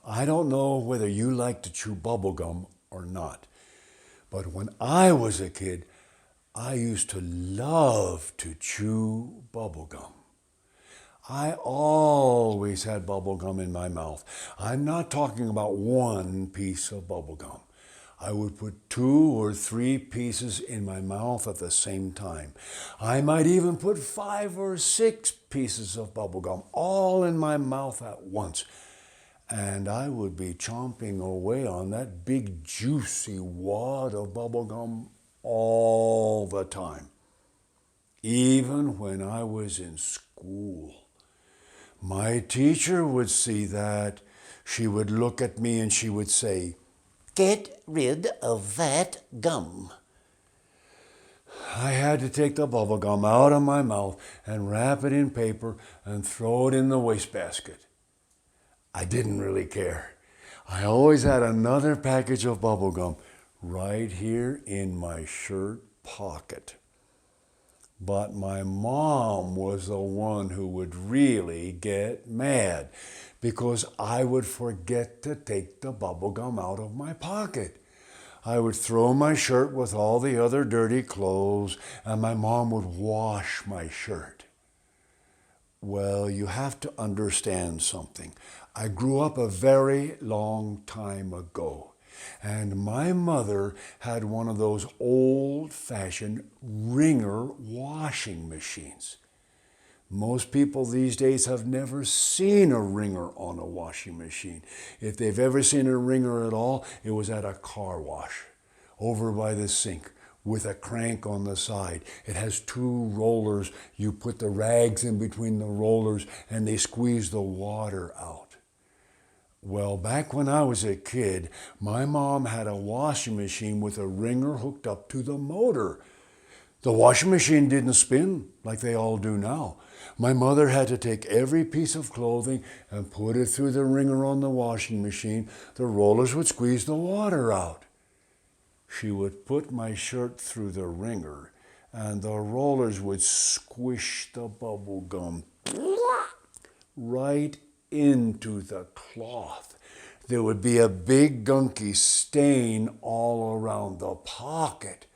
I don't know whether you like to chew bubble gum or not, but when I was a kid, I used to love to chew bubble gum. I always had bubble gum in my mouth. I'm not talking about one piece of bubble gum. I would put 2 or 3 pieces in my mouth at the same time. I might even put 5 or 6 pieces of bubble gum all in my mouth at once. And I would be chomping away on that big juicy wad of bubble gum all the time, even when I was in school. My teacher would see that. She would look at me and she would say, "Get rid of that gum." I had to take the bubble gum out of my mouth and wrap it in paper and throw it in the wastebasket. I didn't really care. I always had another package of bubble gum right here in my shirt pocket. But my mom was the one who would really get mad because I would forget to take the bubble gum out of my pocket. I would throw my shirt with all the other dirty clothes, and my mom would wash my shirt. Well, you have to understand something. I grew up a very long time ago, and my mother had one of those old-fashioned wringer washing machines. Most people these days have never seen a wringer on a washing machine. If they've ever seen a wringer at all, it was at a car wash over by the sink with a crank on the side. It has 2 rollers. You put the rags in between the rollers and they squeeze the water out. Well, back when I was a kid, my mom had a washing machine with a wringer hooked up to the motor. The washing machine didn't spin like they all do now. My mother had to take every piece of clothing and put it through the wringer on the washing machine. The rollers would squeeze the water out. She would put my shirt through the wringer, and the rollers would squish the bubble gum right into the cloth. There would be a big gunky stain all around the pocket.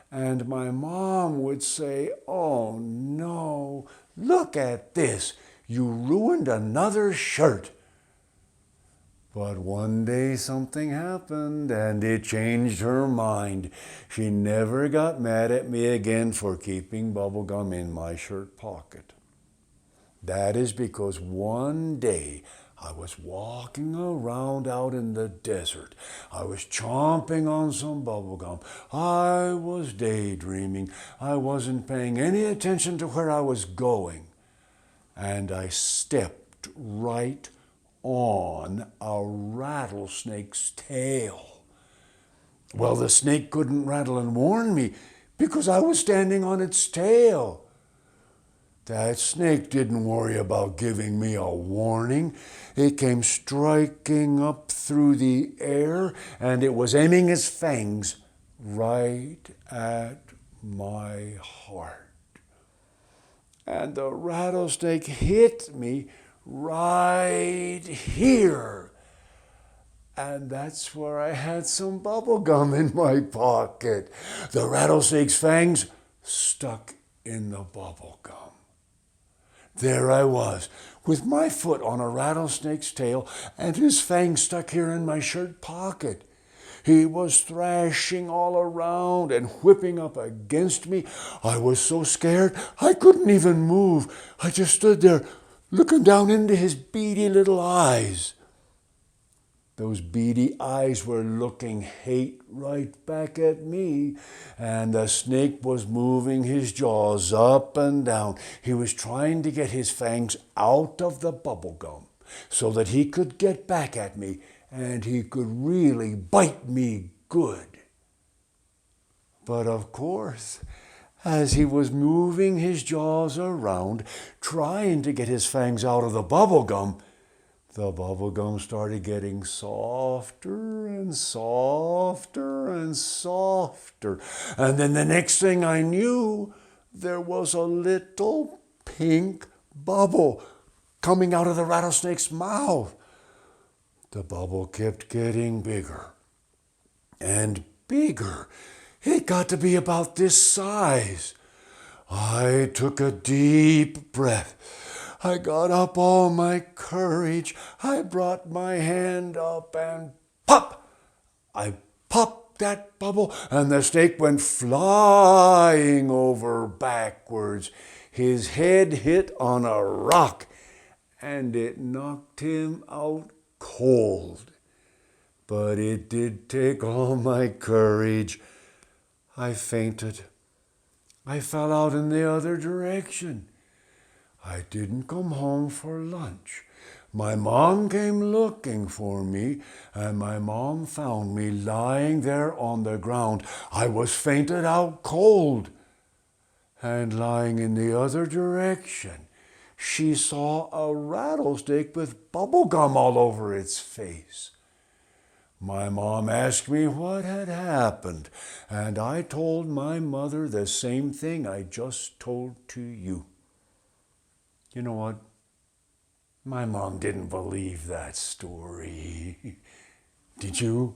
And my mom would say, "Oh no, look at this. You ruined another shirt." But one day something happened and it changed her mind. She never got mad at me again for keeping bubble gum in my shirt pocket. That is because one day I was walking around out in the desert. I was chomping on some bubble gum. I was daydreaming. I wasn't paying any attention to where I was going. And I stepped right on a rattlesnake's tail. Well, the snake couldn't rattle and warn me because I was standing on its tail. That snake didn't worry about giving me a warning. It came striking up through the air, and it was aiming its fangs right at my heart. And the rattlesnake hit me right here. And that's where I had some bubble gum in my pocket. The rattlesnake's fangs stuck in the bubble gum. There I was, with my foot on a rattlesnake's tail and his fangs stuck here in my shirt pocket. He was thrashing all around and whipping up against me. I was so scared I couldn't even move. I just stood there looking down into his beady little eyes. Those beady eyes were looking hate right back at me, and the snake was moving his jaws up and down. He was trying to get his fangs out of the bubble gum so that he could get back at me and he could really bite me good. But of course, as he was moving his jaws around, trying to get his fangs out of the bubble gum started getting softer and softer and softer. And then the next thing I knew, there was a little pink bubble coming out of the rattlesnake's mouth. The bubble kept getting bigger and bigger. It got to be about this size. I took a deep breath. I got up all my courage. I brought my hand up and pop! I popped that bubble and the snake went flying over backwards. His head hit on a rock and it knocked him out cold. But it did take all my courage. I fainted. I fell out in the other direction. I didn't come home for lunch. My mom came looking for me, and my mom found me lying there on the ground. I was fainted out cold. And lying in the other direction, she saw a rattlesnake with bubble gum all over its face. My mom asked me what had happened, and I told my mother the same thing I just told to you. You know what? My mom didn't believe that story. Did you?